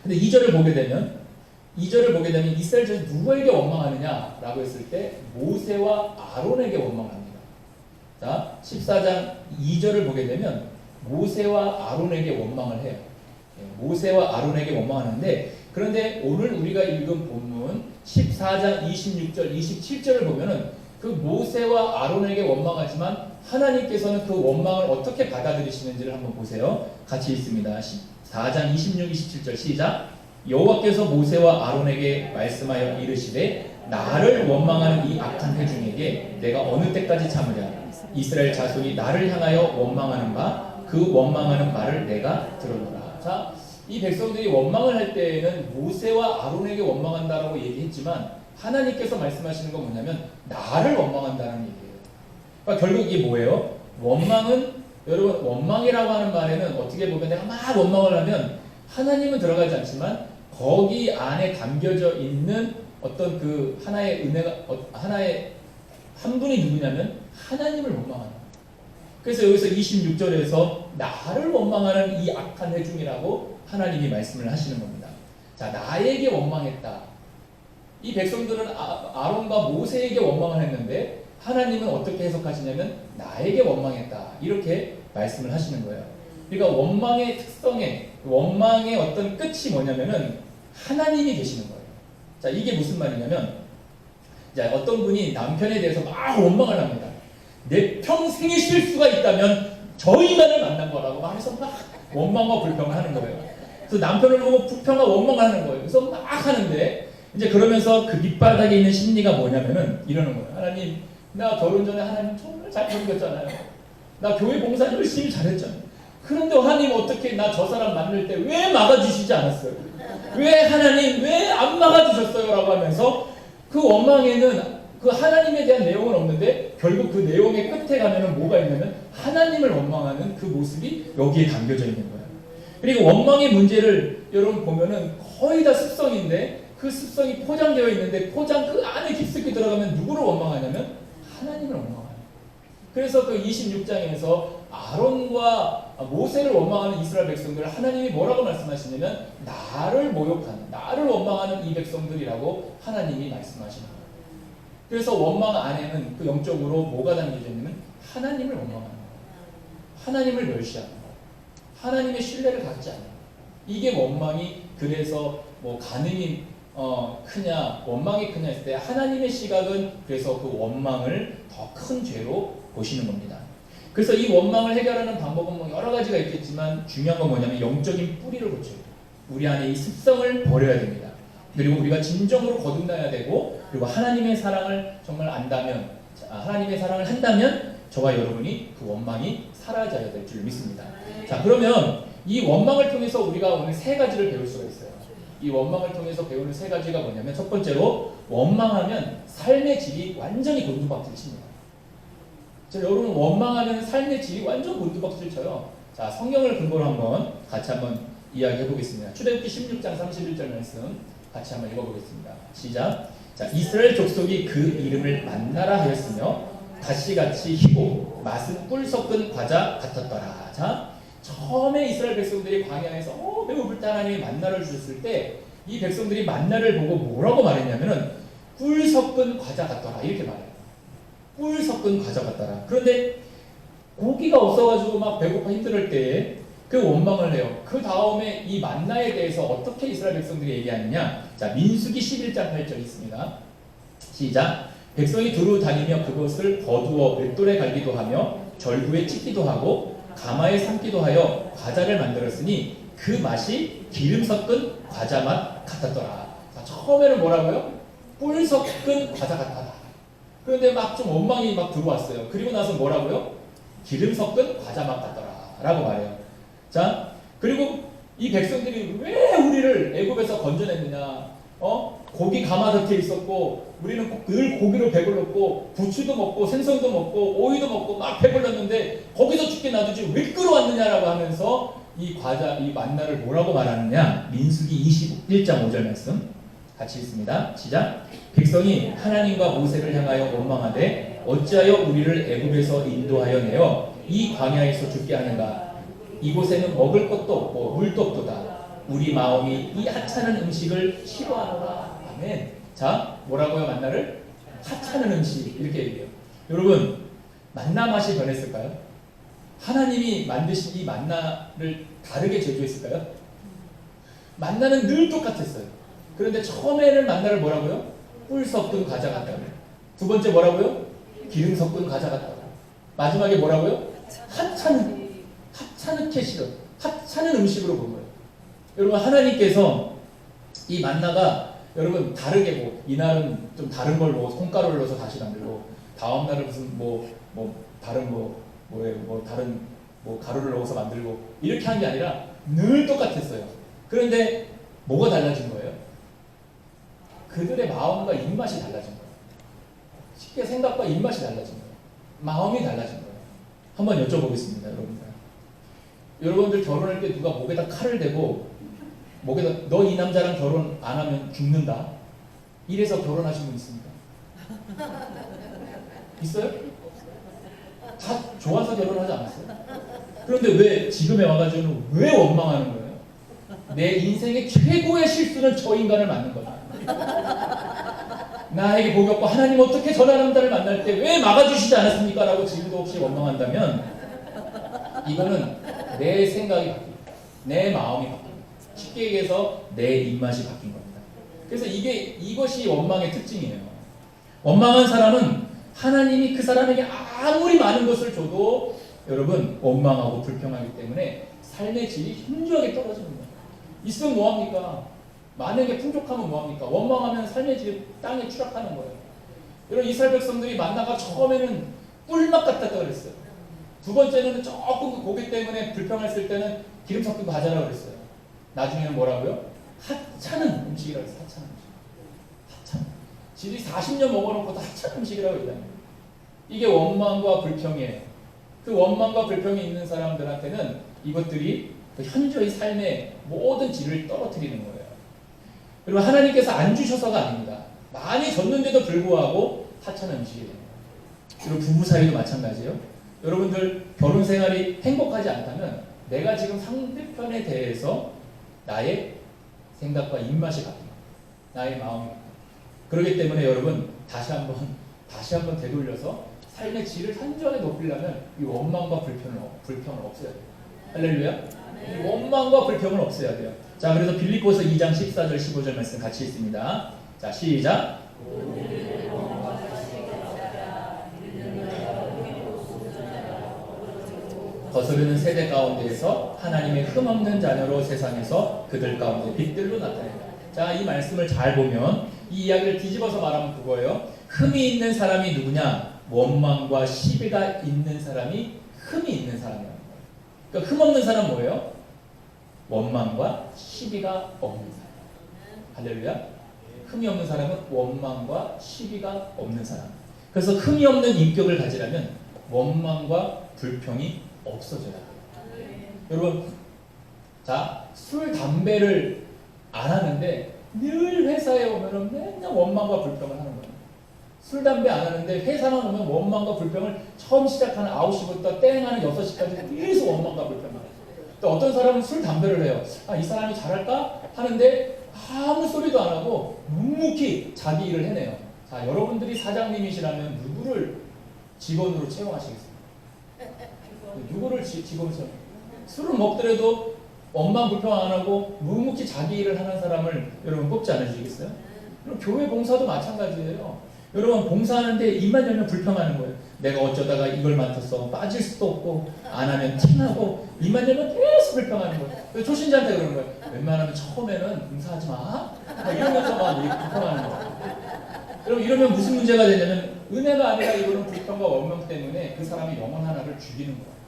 근데 2절을 보게 되면 이스라엘 족속이 누구에게 원망하느냐라고 했을 때 모세와 아론에게 원망합니다. 자, 14장 2절을 보게 되면 모세와 아론에게 원망을 해요. 모세와 아론에게 원망하는데, 그런데 오늘 우리가 읽은 본문 14장 26절, 27절을 보면은 그 모세와 아론에게 원망하지만 하나님께서는 그 원망을 어떻게 받아들이시는지를 한번 보세요. 같이 읽습니다. 14장 26, 27절 시작. 여호와께서 모세와 아론에게 말씀하여 이르시되 나를 원망하는 이 악한 회중에게 내가 어느 때까지 참으랴. 이스라엘 자손이 나를 향하여 원망하는 바 그 원망하는 말을 내가 들으노라. 자, 이 백성들이 원망을 할 때에는 모세와 아론에게 원망한다라고 얘기했지만 하나님께서 말씀하시는 건 뭐냐면 나를 원망한다는 얘기예요. 그러니까 결국 이게 뭐예요? 원망은, 여러분, 원망이라고 하는 말에는 어떻게 보면 내가 막 원망을 하면 하나님은 들어가지 않지만 거기 안에 담겨져 있는 어떤 그 하나의 은혜가, 하나의 한 분이 누구냐면 하나님을 원망하는. 그래서 여기서 26절에서 나를 원망하는 이 악한 회중이라고 하나님이 말씀을 하시는 겁니다. 자, 나에게 원망했다. 이 백성들은 아론과 모세에게 원망을 했는데 하나님은 어떻게 해석하시냐면 나에게 원망했다. 이렇게 말씀을 하시는 거예요. 그러니까 원망의 특성에, 원망의 어떤 끝이 뭐냐면은 하나님이 계시는 거예요. 자, 이게 무슨 말이냐면, 자, 어떤 분이 남편에 대해서 막 원망을 합니다. 내 평생의 실수가 있다면 저 인간을 만난 거라고 막 해서 막 원망과 불평을 하는 거예요. 그래서 남편을 보고 불평과 원망을 하는 거예요. 그래서 막 하는데 이제 그러면서 그 밑바닥에 있는 심리가 뭐냐면은 이러는 거예요. 하나님, 나 결혼 전에 하나님 정말 잘 섬겼잖아요. 나 교회 봉사 열심히 잘했잖아요. 그런데 하나님 어떻게 나 저 사람 만날 때 왜 막아주시지 않았어요? 왜 하나님 왜 안 막아주셨어요? 라고 하면서 그 원망에는 그 하나님에 대한 내용은 없는데 결국 그 내용의 끝에 가면은 뭐가 있냐면 하나님을 원망하는 그 모습이 여기에 담겨져 있는 거예요. 그리고 원망의 문제를 여러분 보면은 거의 다 습성인데 그 습성이 포장되어 있는데 포장 그 안에 깊숙이 들어가면 누구를 원망하냐면 하나님을 원망하는. 그래서 그 26장에서 아론과 모세를 원망하는 이스라엘 백성들 하나님이 뭐라고 말씀하시냐면 나를 모욕하는, 나를 원망하는 이 백성들이라고 하나님이 말씀하시는 거예요. 그래서 원망 안에는 그 영적으로 뭐가 담겨져 있냐면 하나님을 원망하는 거예요. 하나님을 멸시하는 거예요. 하나님의 신뢰를 갖지 않는 거예요. 이게 원망이, 그래서 뭐 가늠이 크냐, 원망이 크냐 했을 때 하나님의 시각은 그래서 그 원망을 더 큰 죄로 보시는 겁니다. 그래서 이 원망을 해결하는 방법은 뭐 여러 가지가 있겠지만 중요한 건 뭐냐면 영적인 뿌리를 고쳐야 돼요. 우리 안에 이 습성을 버려야 됩니다. 그리고 우리가 진정으로 거듭나야 되고, 그리고 하나님의 사랑을 정말 안다면, 하나님의 사랑을 한다면 저와 여러분이 그 원망이 사라져야 될 줄 믿습니다. 자, 그러면 이 원망을 통해서 우리가 오늘 세 가지를 배울 수가 있어요. 이 원망을 통해서 배우는 세 가지가 뭐냐면, 첫 번째로 원망하면 삶의 질이 완전히 곤두박질 칩니다. 자, 여러분, 원망하면 삶의 질이 완전 곤두박질 쳐요. 자, 성경을 근거로 한번 같이 한번 이야기해 보겠습니다. 출애굽기 16장 31절 말씀 같이 한번 읽어보겠습니다. 시작. 자, 이스라엘 족속이 그 이름을 만나라 하였으며 가시같이 희고 맛은 꿀 섞은 과자 같았더라. 자, 처음에 이스라엘 백성들이 광야에서 매우 불타 하나님의 만나를 주셨을 때 이 백성들이 만나를 보고 뭐라고 말했냐면은 꿀 섞은 과자 같더라 이렇게 말해요. 꿀 섞은 과자 같더라. 그런데 고기가 없어가지고 막 배고파 힘들 때에 그 원망을 해요. 그 다음에 이 만나에 대해서 어떻게 이스라엘 백성들이 얘기하느냐. 자, 민수기 11장 8절 있습니다. 시작. 백성이 두루 다니며 그것을 거두어 맷돌에 갈기도 하며 절구에 찢기도 하고 가마에 삶기도 하여 과자를 만들었으니 그 맛이 기름 섞은 과자 맛 같았더라. 자, 처음에는 뭐라고요? 꿀 섞은 과자 같다. 그런데 막 좀 원망이 막 들어왔어요. 그리고 나서 뭐라고요? 기름 섞은 과자 맛 같더라 라고 말해요. 자, 그리고 이 백성들이 왜 우리를 애굽에서 건져냈느냐? 고기 가마솥에 있었고 우리는 늘 고기로 배불렀고 부추도 먹고 생선도 먹고 오이도 먹고 막 배불렀는데 거기서 죽게 놔두지 왜 끌어왔느냐라고 하면서 이 과자, 이 만나를 뭐라고 말하느냐? 민수기 21장 5절 말씀 같이 있습니다. 시작. 백성이 하나님과 모세를 향하여 원망하되 어찌하여 우리를 애굽에서 인도하여 내어 이 광야에서 죽게 하는가? 이곳에는 먹을 것도 없고 물도 없도다. 우리 마음이 이 하찮은 음식을 싫어하노라. 아멘. 자, 뭐라고요? 만나를? 하찮은 음식 이렇게 얘기해요. 여러분, 만나 맛이 변했을까요? 하나님이 만드신 이 만나를 다르게 제조했을까요? 만나는 늘 똑같았어요. 그런데 처음에는 만나를 뭐라고요? 꿀 섞은 과자 같다고. 두 번째 뭐라고요? 기름 섞은 과자 같다고. 마지막에 뭐라고요? 하찮게 싫어. 하찮은 음식으로 본 거예요. 여러분, 하나님께서 이 만나가 여러분 다르게 뭐 이날은 좀 다른 걸 뭐 콩가루를 넣어서 다시 만들고 다음 날은 무슨 다른 다른 가루를 넣어서 만들고 이렇게 한 게 아니라 늘 똑같았어요. 그런데 뭐가 달라진 거예요? 그들의 마음과 입맛이 달라진 거예요. 쉽게 생각과 입맛이 달라진 거예요. 마음이 달라진 거예요. 한번 여쭤보겠습니다, 여러분들. 여러분들 결혼할 때 누가 목에다 칼을 대고 목에다 너 이 남자랑 결혼 안 하면 죽는다. 이래서 결혼하신 분 있습니까? 있어요? 다 좋아서 결혼하지 않았어요? 그런데 왜 지금에 와가지고는 왜 원망하는 거예요? 내 인생의 최고의 실수는 저 인간을 만난 거다. 나에게 복이 없고 하나님 어떻게 저 남자를 만날 때 왜 막아주시지 않았습니까? 라고 질문도 없이 원망한다면 이거는 내 생각이 바뀝니다. 내 마음이 바뀝니다. 쉽게 얘기해서 내 입맛이 바뀐 겁니다. 그래서 이것이 원망의 특징이에요. 원망한 사람은 하나님이 그 사람에게 아무리 많은 것을 줘도 여러분 원망하고 불평하기 때문에 삶의 질이 현저하게 떨어지는 거예요. 있으면 뭐합니까? 만약에 풍족하면 뭐합니까? 원망하면 삶의 질이 땅에 추락하는 거예요. 여러분 이스라엘 백성들이 만나가 처음에는 꿀맛 같았다 그랬어요. 두 번째는 조금 그 고기 때문에 불평했을 때는 기름 섞은 과자라고 그랬어요. 나중에는 뭐라고요? 하찮은 음식이라고 했어요. 하찮은 음식. 하찮은. 지들이 40년 먹어놓고도 하찮은 음식이라고 얘기합니다. 이게 원망과 불평이에요. 그 원망과 불평이 있는 사람들한테는 이것들이 그 현저히 삶의 모든 질을 떨어뜨리는 거예요. 그리고 하나님께서 안 주셔서가 아닙니다. 많이 줬는데도 불구하고 하찮은 음식이 됩니다. 그리고 부부 사이도 마찬가지예요. 여러분들 결혼 생활이 행복하지 않다면 내가 지금 상대편에 대해서 나의 생각과 입맛이 바뀝니다. 나의 마음이 바뀝니다. 그렇기 때문에 여러분 다시 한번 되돌려서 삶의 질을 현저하게 높이려면 이 원망과 불평을 없애야 돼요. 할렐루야. 이 원망과 불평을 없애야 돼요. 자, 그래서 빌립보서 2장 14절 15절 말씀 같이 있습니다. 자, 시작. 거스르는 세대 가운데에서 하나님의 흠없는 자녀로 세상에서 그들 가운데 빛들로 나타낸다. 자, 이 말씀을 잘 보면 이 이야기를 뒤집어서 말하면 그거예요. 흠이 있는 사람이 누구냐? 원망과 시비가 있는 사람이 흠이 있는 사람이라는 거예요. 그러니까 흠 없는 사람 뭐예요? 원망과 시비가 없는 사람. 할렐루야. 흠이 없는 사람은 원망과 시비가 없는 사람. 그래서 흠이 없는 인격을 가지려면 원망과 불평이 없어져야 돼요. 여러분, 자, 술, 담배를 안 하는데 늘 회사에 오면은 맨날 원망과 불평을 하는 거예요. 술, 담배 안 하는데 회사만 오면 원망과 불평을 처음 시작하는 9시부터 땡 하는 6시까지 계속 원망과 불평을 해요. 또 어떤 사람은 술, 담배를 해요. 아, 이 사람이 잘할까? 하는데 아무 소리도 안 하고 묵묵히 자기 일을 해내요. 자, 여러분들이 사장님이시라면 누구를 직원으로 채용하시겠습니까? 누구를 직원으로 채용? 술을 먹더라도 원망 불평 안 하고 묵묵히 자기 일을 하는 사람을 여러분 뽑지 않으시겠어요? 그럼 교회 봉사도 마찬가지예요. 여러분 봉사하는데 입만 열면 불평하는 거예요. 내가 어쩌다가 이걸 맡았어. 빠질 수도 없고 안 하면 티나고 입만 열면 계속 불평하는 거예요. 초신자한테 그러는 거예요. 웬만하면 처음에는 봉사하지 마. 이러면서 막 불평하는 거예요. 여러분 이러면 무슨 문제가 되냐면 은혜가 아니라 이거는 불평과 원망 때문에 그 사람의 영혼 하나를 죽이는 거예요.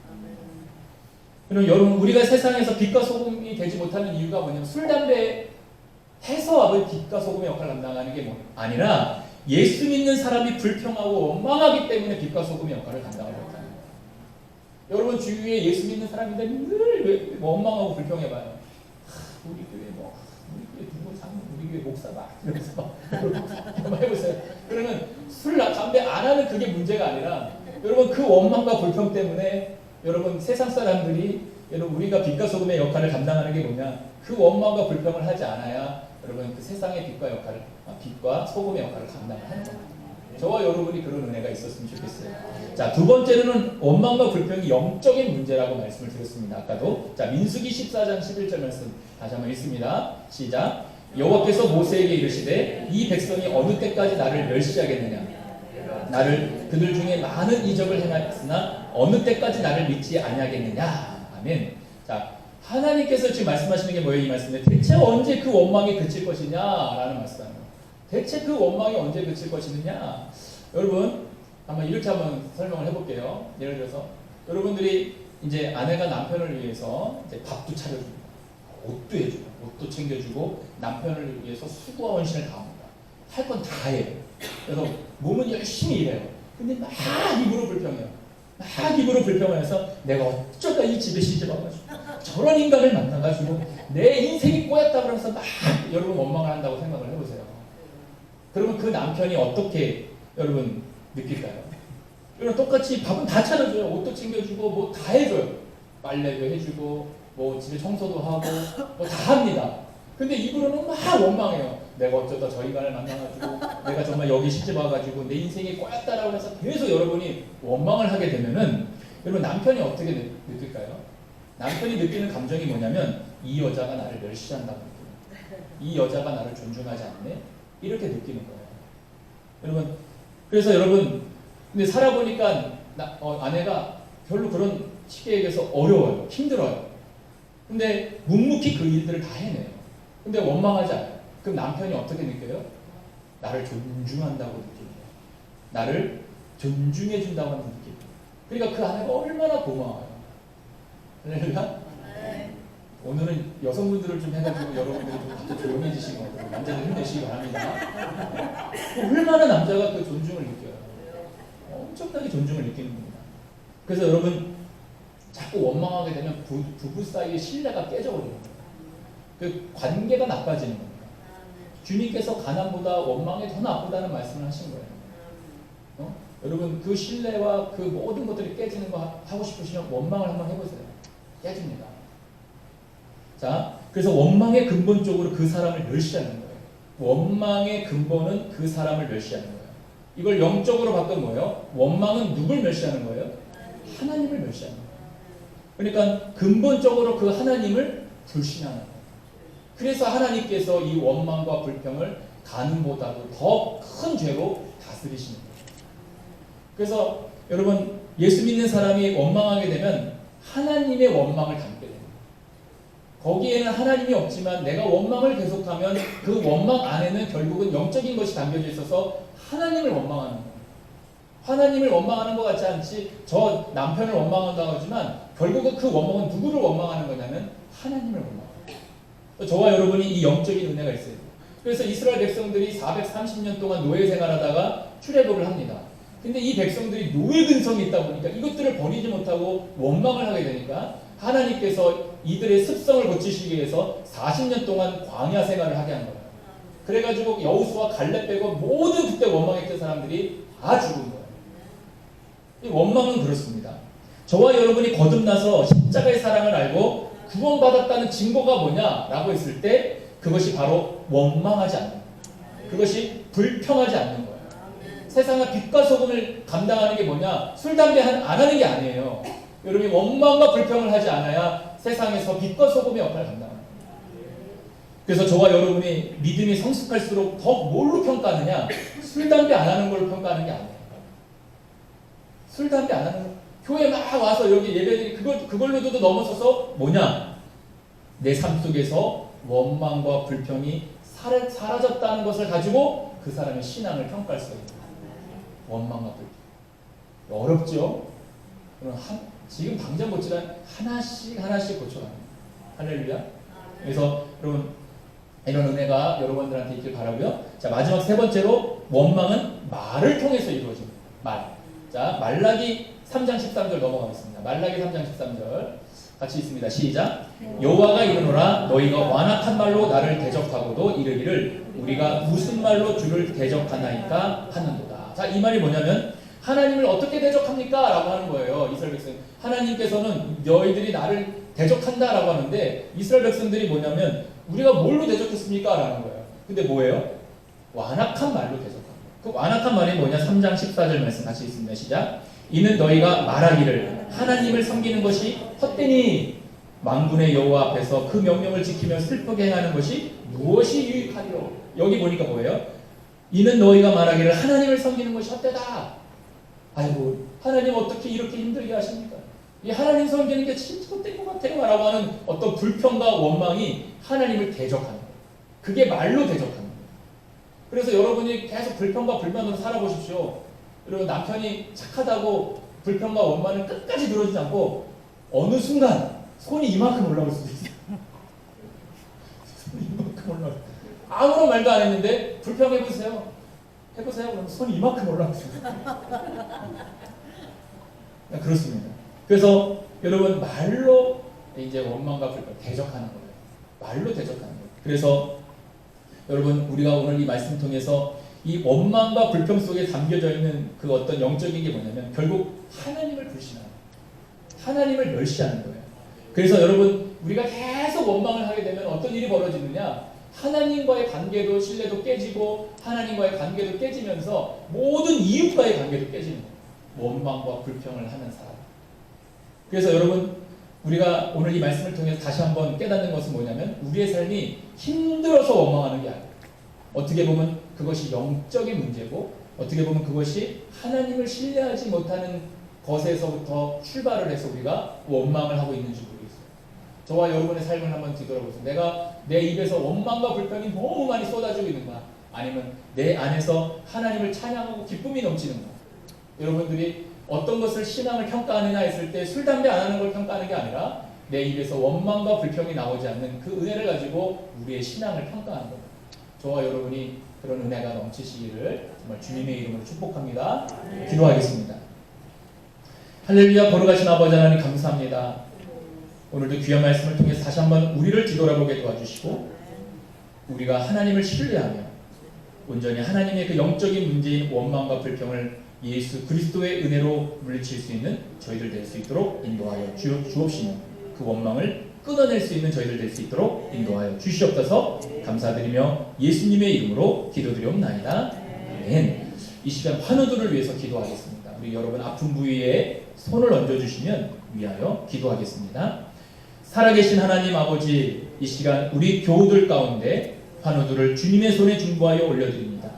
그럼 여러분, 우리가 세상에서 빛과 소금이 되지 못하는 이유가 뭐냐면 술, 담배 해서 빛과 소금의 역할을 감당하는 게 아니라 예수 믿는 사람이 불평하고 원망하기 때문에 빛과 소금의 역할을 감당하고 있다는 거예요. 여러분 주위에 예수 믿는 사람인데 늘 원망하고 불평해봐요. 우리 교회 우리 교회 누구 장로, 우리 교회 목사 막 이러면서 한번 해보세요. 그러면 술, 담배 안 하는 그게 문제가 아니라 여러분 그 원망과 불평 때문에 여러분 세상 사람들이 여러분 우리가 빛과 소금의 역할을 감당하는 게 뭐냐? 그 원망과 불평을 하지 않아야 여러분 그 세상의 빛과 소금의 역할을 감당하는 겁니다. 저와 여러분이 그런 은혜가 있었으면 좋겠어요. 자, 두 번째로는 원망과 불평이 영적인 문제라고 말씀을 드렸습니다. 아까도. 자, 민수기 14장 11절 말씀 다시 한번 읽습니다. 시작. 여호와께서 모세에게 이르시되 이 백성이 어느 때까지 나를 멸시하겠느냐? 나를 그들 중에 많은 이적을 행하였으나 어느 때까지 나를 믿지 아니하겠느냐? 아멘. 자, 하나님께서 지금 말씀하시는 게 뭐예요? 이 말씀에 대체 언제 그 원망이 그칠 것이냐? 라는 말씀이에요. 대체 그 원망이 언제 그칠 것이느냐? 여러분, 이렇게 한번 설명을 해볼게요. 예를 들어서 여러분들이 이제 아내가 남편을 위해서 이제 밥도 차려주고 옷도 해주고 옷도 챙겨주고 남편을 위해서 수고와 헌신을 다합니다. 할 건 다 해요. 그래서 몸은 열심히 일해요. 근데 막 입으로 불평해요. 막 입으로 불평해서 내가 어쩌다 이 집에 시집와가지고 저런 인간을 만나가지고 내 인생이 꼬였다 그러면서 막 여러분 원망을 한다고 생각을 해보세요. 그러면 그 남편이 어떻게 여러분 느낄까요? 여러분 똑같이 밥은 다 차려줘요. 옷도 챙겨주고 뭐 다 해줘요. 빨래도 해주고 뭐 집에 청소도 하고 뭐 다 합니다. 근데 입으로는 막 원망해요. 내가 어쩌다 저 인간을 만나가지고 내가 정말 여기 시집 와가지고 내 인생이 꼬였다라고 해서 계속 여러분이 원망을 하게 되면은 여러분 남편이 어떻게 느낄까요? 남편이 느끼는 감정이 뭐냐면 이 여자가 나를 멸시한다고 느껴요. 이 여자가 나를 존중하지 않네? 이렇게 느끼는 거예요. 여러분, 그래서 여러분, 근데 살아보니까 아내가 별로 그런 시기에서 어려워요. 힘들어요. 근데 묵묵히 그 일들을 다 해내요. 근데 원망하지 않아요. 그럼 남편이 어떻게 느껴요? 나를 존중한다고 느끼는 거예요. 나를 존중해준다고 하는 느낌. 그러니까 그 아내가 얼마나 고마워요. 할렐루야? 오늘은 여성분들을 좀 해가지고 여러분들이 좀 밖에 조용해지시고 남자들 힘내시기 바랍니다. 얼마나 남자가 그 존중을 느껴요. 엄청나게 존중을 느끼는 겁니다. 그래서 여러분 자꾸 원망하게 되면 부부 사이의 신뢰가 깨져버리는 거예요. 그 관계가 나빠지는 겁니다. 주님께서 가난보다 원망이 더 나쁘다는 말씀을 하신 거예요. 여러분 그 신뢰와 그 모든 것들이 깨지는 거 하고 싶으시면 원망을 한번 해보세요. 깨집니다. 자, 그래서 원망의 근본적으로 그 사람을 멸시하는 거예요. 원망의 근본은 그 사람을 멸시하는 거예요. 이걸 영적으로 바꾼 뭐예요? 원망은 누굴 멸시하는 거예요? 하나님을 멸시하는 거예요. 그러니까 근본적으로 그 하나님을 불신하는 거예요. 그래서 하나님께서 이 원망과 불평을 간음보다도 더 큰 죄로 다스리시는 거예요. 그래서 여러분 예수 믿는 사람이 원망하게 되면 하나님의 원망을 담게 됩니다. 거기에는 하나님이 없지만 내가 원망을 계속하면 그 원망 안에는 결국은 영적인 것이 담겨져 있어서 하나님을 원망하는 거예요. 하나님을 원망하는 것 같지 않지 저 남편을 원망한다고 하지만 결국은 그 원망은 누구를 원망하는 거냐면 하나님을 원망하는 거예요. 저와 여러분이 이 영적인 은혜가 있어요. 그래서 이스라엘 백성들이 430년 동안 노예 생활하다가 출애굽을 합니다. 근데 이 백성들이 노예 근성이 있다 보니까 이것들을 버리지 못하고 원망을 하게 되니까 하나님께서 이들의 습성을 고치시기 위해서 40년 동안 광야 생활을 하게 한 거예요. 그래가지고 여호수아 갈렙 빼고 모든 그때 원망했던 사람들이 다 죽은 거예요. 이 원망은 그렇습니다. 저와 여러분이 거듭나서 십자가의 사랑을 알고 구원받았다는 증거가 뭐냐라고 했을 때 그것이 바로 원망하지 않는 거예요. 그것이 불평하지 않는 거예요. 세상의 빛과 소금을 감당하는 게 뭐냐? 술, 담배 안 하는 게 아니에요. 여러분이 원망과 불평을 하지 않아야 세상에서 빛과 소금의 역할을 감당합니다. 그래서 저와 여러분이 믿음이 성숙할수록 더 뭘로 평가하느냐? 술, 담배 안 하는 걸로 평가하는 게 아니에요. 술, 담배 안 하는 거. 교회 막 와서 여기 예배드리 그걸로도 넘어서서 뭐냐? 내 삶 속에서 원망과 불평이 사라졌다는 것을 가지고 그 사람의 신앙을 평가할 수가 있다. 원망과 불평. 어렵죠? 그럼 지금 당장 고치란 하나씩 고쳐갑니다. 할렐루야. 그래서 여러분 이런 은혜가 여러분들한테 있길 바라고요. 자, 마지막 세 번째로 원망은 말을 통해서 이루어집니다. 말. 자, 말라기 3장 13절 넘어가겠습니다. 말라기 3장 13절 같이 있습니다. 시작. 여호와가 이르노라 너희가 완악한 말로 나를 대적하고도 이르기를 우리가 무슨 말로 주를 대적하나이까 하는도다. 자, 이 말이 뭐냐면 하나님을 어떻게 대적합니까? 라고 하는 거예요. 이스라엘 백성. 하나님께서는 너희들이 나를 대적한다 라고 하는데 이스라엘 백성들이 뭐냐면 우리가 뭘로 대적했습니까? 라는 거예요. 근데 뭐예요? 완악한 말로 대적합니다. 그 완악한 말이 뭐냐? 3장 14절 말씀 같이 있습니다. 시작. 이는 너희가 말하기를 하나님을 섬기는 것이 헛되니 만군의 여호와 앞에서 그 명령을 지키며 슬프게 행하는 것이 무엇이 유익하리요? 여기 보니까 뭐예요? 이는 너희가 말하기를 하나님을 섬기는 것이 헛되다. 아이고 하나님 어떻게 이렇게 힘들게 하십니까? 이 하나님 섬기는 게 진짜 헛된 것 같아요 라고 하는 어떤 불평과 원망이 하나님을 대적하는 거예요. 그게 말로 대적하는 거예요. 그래서 여러분이 계속 불평과 불만으로 살아보십시오. 그리고 남편이 착하다고 불평과 원망을 끝까지 들어주지 않고 어느 순간 손이 이만큼 올라올 수도 있어요. 손이 이만큼 올라올. 아무런 말도 안 했는데 불평해보세요. 해보세요. 그럼 손이 이만큼 올라올 수 있어요. 그렇습니다. 그래서 여러분 말로 이제 원망과 불평 대적하는 거예요. 말로 대적하는 거예요. 그래서 여러분 우리가 오늘 이 말씀 통해서 이 원망과 불평 속에 담겨져 있는 그 어떤 영적인 게 뭐냐면 결국 하나님을 불신하는 거예요. 하나님을 멸시하는 거예요. 그래서 여러분 우리가 계속 원망을 하게 되면 어떤 일이 벌어지느냐? 하나님과의 관계도 신뢰도 깨지고 하나님과의 관계도 깨지면서 모든 이웃과의 관계도 깨지는 거예요. 원망과 불평을 하는 사람. 그래서 여러분 우리가 오늘 이 말씀을 통해서 다시 한번 깨닫는 것은 뭐냐면 우리의 삶이 힘들어서 원망하는 게 아니에요. 어떻게 보면 그것이 영적인 문제고 어떻게 보면 그것이 하나님을 신뢰하지 못하는 것에서부터 출발을 해서 우리가 원망을 하고 있는지 모르겠어요. 저와 여러분의 삶을 한번 뒤돌아보세요. 내가 내 입에서 원망과 불평이 너무 많이 쏟아지고 있는가? 아니면 내 안에서 하나님을 찬양하고 기쁨이 넘치는가? 여러분들이 어떤 것을 신앙을 평가하느냐 했을 때 술, 담배 안 하는 걸 평가하는 게 아니라 내 입에서 원망과 불평이 나오지 않는 그 은혜를 가지고 우리의 신앙을 평가하는 겁니다. 저와 여러분이 그런 은혜가 넘치시기를 정말 주님의 이름으로 축복합니다. 기도하겠습니다. 할렐루야. 거룩하신 아버지 하나님 감사합니다. 오늘도 귀한 말씀을 통해서 다시 한번 우리를 뒤돌아보게 도와주시고 우리가 하나님을 신뢰하며 온전히 하나님의 그 영적인 문제인 원망과 불평을 예수 그리스도의 은혜로 물리칠 수 있는 저희들 될 수 있도록 인도하여 주옵시며 그 원망을 끊어낼 수 있는 저희들 될 수 있도록 인도하여 주시옵소서. 감사드리며 예수님의 이름으로 기도드리옵나이다. 아멘. 이 시간 환우들을 위해서 기도하겠습니다. 우리 여러분 아픈 부위에 손을 얹어주시면 위하여 기도하겠습니다. 살아계신 하나님 아버지, 이 시간 우리 교우들 가운데 환우들을 주님의 손에 중보하여 올려드립니다.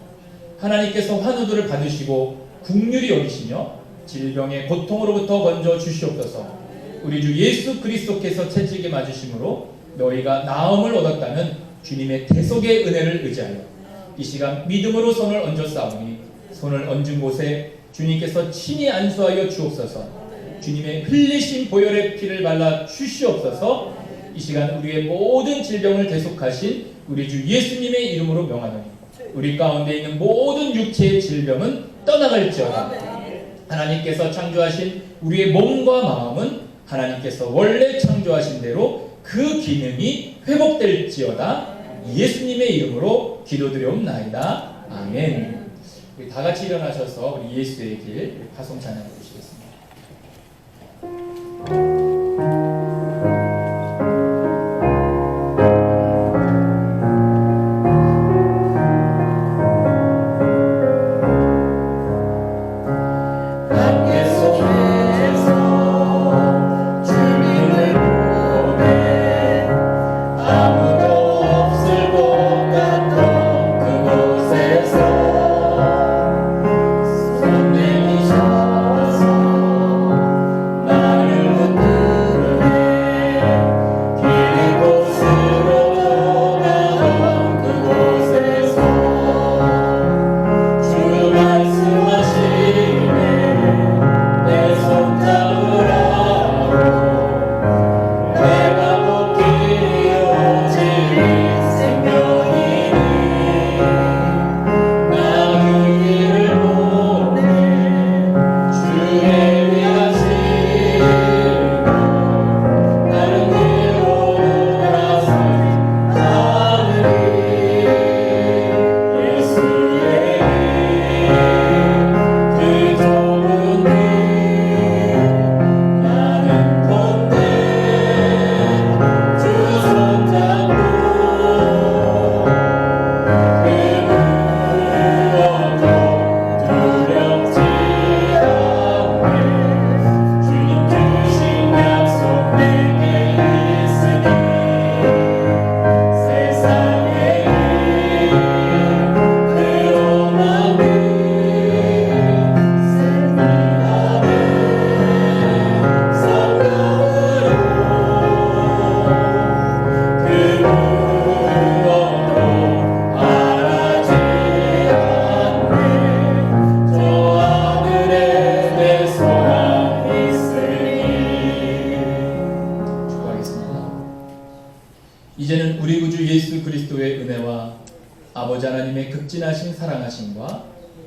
하나님께서 환우들을 받으시고 긍휼히 여기시며 질병의 고통으로부터 건져 주시옵소서. 우리 주 예수 그리스도께서 채찍에 맞으심으로 너희가 나음을 얻었다는 주님의 대속의 은혜를 의지하여 이 시간 믿음으로 손을 얹어 싸우니 손을 얹은 곳에 주님께서 친히 안수하여 주옵소서. 주님의 흘리신 보혈의 피를 발라 주시옵소서. 이 시간 우리의 모든 질병을 대속하신 우리 주 예수님의 이름으로 명하노니 우리 가운데 있는 모든 육체의 질병은 떠나갈지어다. 하나님께서 창조하신 우리의 몸과 마음은 하나님께서 원래 창조하신 대로 그 기능이 회복될지어다. 예수님의 이름으로 기도드려옵나이다. 아멘. 우리 다 같이 일어나셔서 우리 예수의 길 파송 찬양 부르시겠습니다. 손 내미셔서 예수 그리스도의 은혜와 아버지 하나님의 극진하신 사랑하심과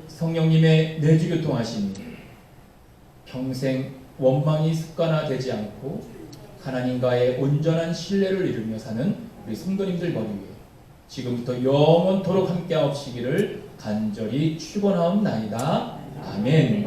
성령님의 내주교통하심이 평생 원망이 습관화되지 않고 하나님과의 온전한 신뢰를 이루며 사는 우리 성도님들 머리 위에 지금부터 영원토록 함께하옵시기를 간절히 축원하옵나이다. 아멘.